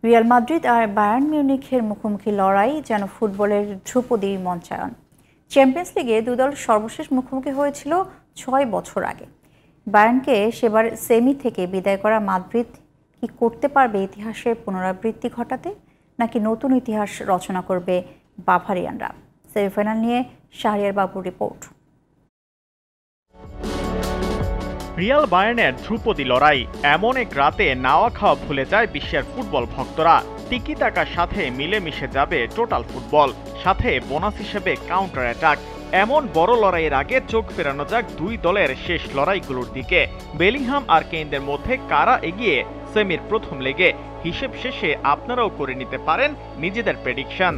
Real Madrid আর Bayern মিউনিখের মুখোমুখি লড়াই যেন ফুটবলের ধ্রুপদী মঞ্চায়ন। চ্যাম্পিয়ন্স লিগে দুই দল সর্বশেষ মুখোমুখি হয়েছিল ৬ বছর আগে। বায়ার্নকে সেবার সেমি থেকে বিদায় করা মাদ্রিদ কি করতে পারবে ইতিহাসের পুনরাবৃত্তি ঘটাতে, নাকি নতুন ইতিহাস রচনা করবে বাভারিয়ানরা? সেমিফাইনাল নিয়ে শাহরিয়ার বাবুর রিপোর্ট। রিয়াল বায়ার্নের ধ্রুপদী লড়াই। এমন এক রাতে নাওয়া খাওয়া ভুলে যায় বিশ্বের ফুটবল ভক্তরা। টিকি টাকার সাথে মিলেমিশে যাবে টোটাল ফুটবল, সাথে বোনাস হিসেবে কাউন্টার অ্যাটাক। এমন বড় লড়াইয়ের আগে চোখ ফেরানো যাক দুই দলের শেষ লড়াইগুলোর দিকে। বেলিংহাম আর কেইনদের মধ্যে কারা এগিয়ে সেমির প্রথম লেগে? হিসেব শেষে আপনারাও করে নিতে পারেন নিজেদের প্রেডিকশন।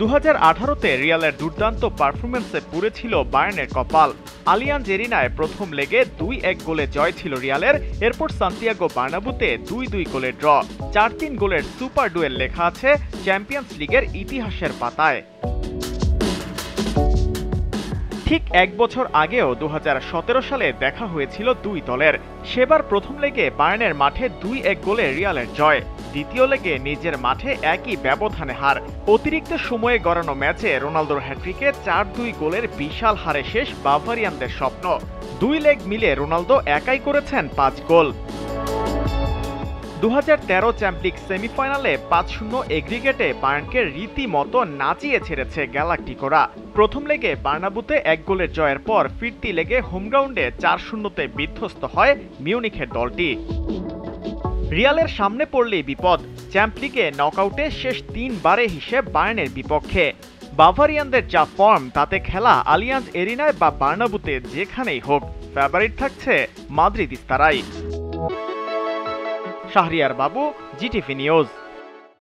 2018-তে রিয়ালের দুর্দান্ত পারফরমেন্সে পুড়েছিল বায়ার্নের কপাল। আলিয়াঞ্জ এরিনায় প্রথম লেগে 2-1 গোলে জয় ছিল রিয়ালের। এরপর সান্তিয়াগো বার্নাবুতে 2-2 গোলের ড্র। 4-3 গোলের সুপার ডুয়েল লেখা আছে চ্যাম্পিয়ন্স লিগের ইতিহাসের পাতায়। ঠিক এক বছর আগেও 2017 সালে দেখা হয়েছিল দুই দলের। সেবার প্রথম লেগে বায়ার্নের মাঠে 2-1 গোলে রিয়ালের জয়। দ্বিতীয় লেগে নিজের মাঠে একই ব্যবধানে হার। অতিরিক্ত সময়ে গড়ানো ম্যাচে রোনালদোর হ্যাট্রিকে 4-2 গোলের বিশাল হারে শেষ বাভারিয়ানদের স্বপ্ন। দুই লেগ মিলে রোনালদো একাই করেছেন 5 গোল। 2013 চ্যাম্পিয়ন্স লিগ সেমিফাইনালে 5-0 এগ্রিগেটে বায়ার্নকে রীতিমতো নাচিয়ে ছেড়েছে গ্যালাক্টিকোরা। প্রথম লেগে বার্নাবুতে 1 গোলের জয়ের পর ফিরতি লেগে হোমগ্রাউন্ডে 4-0-তে বিধ্বস্ত হয় মিউনিখের দলটি। রিয়ালের সামনে পড়লেই বিপদ। চ্যাম্পিয়ন্স লিগে নকআউটে শেষ 3 বারে হিসেব বায়ার্নের বিপক্ষে। বাভারিয়ানদের যা ফর্ম, তাতে খেলা আলিয়াঞ্জ এরিনায় বা বার্নাবুতে যেখানেই হোক, ফেভারিট থাকছে মাদ্রিদিস্তারাই। শাহরিয়ার বাবু, জিটিভি নিউজ।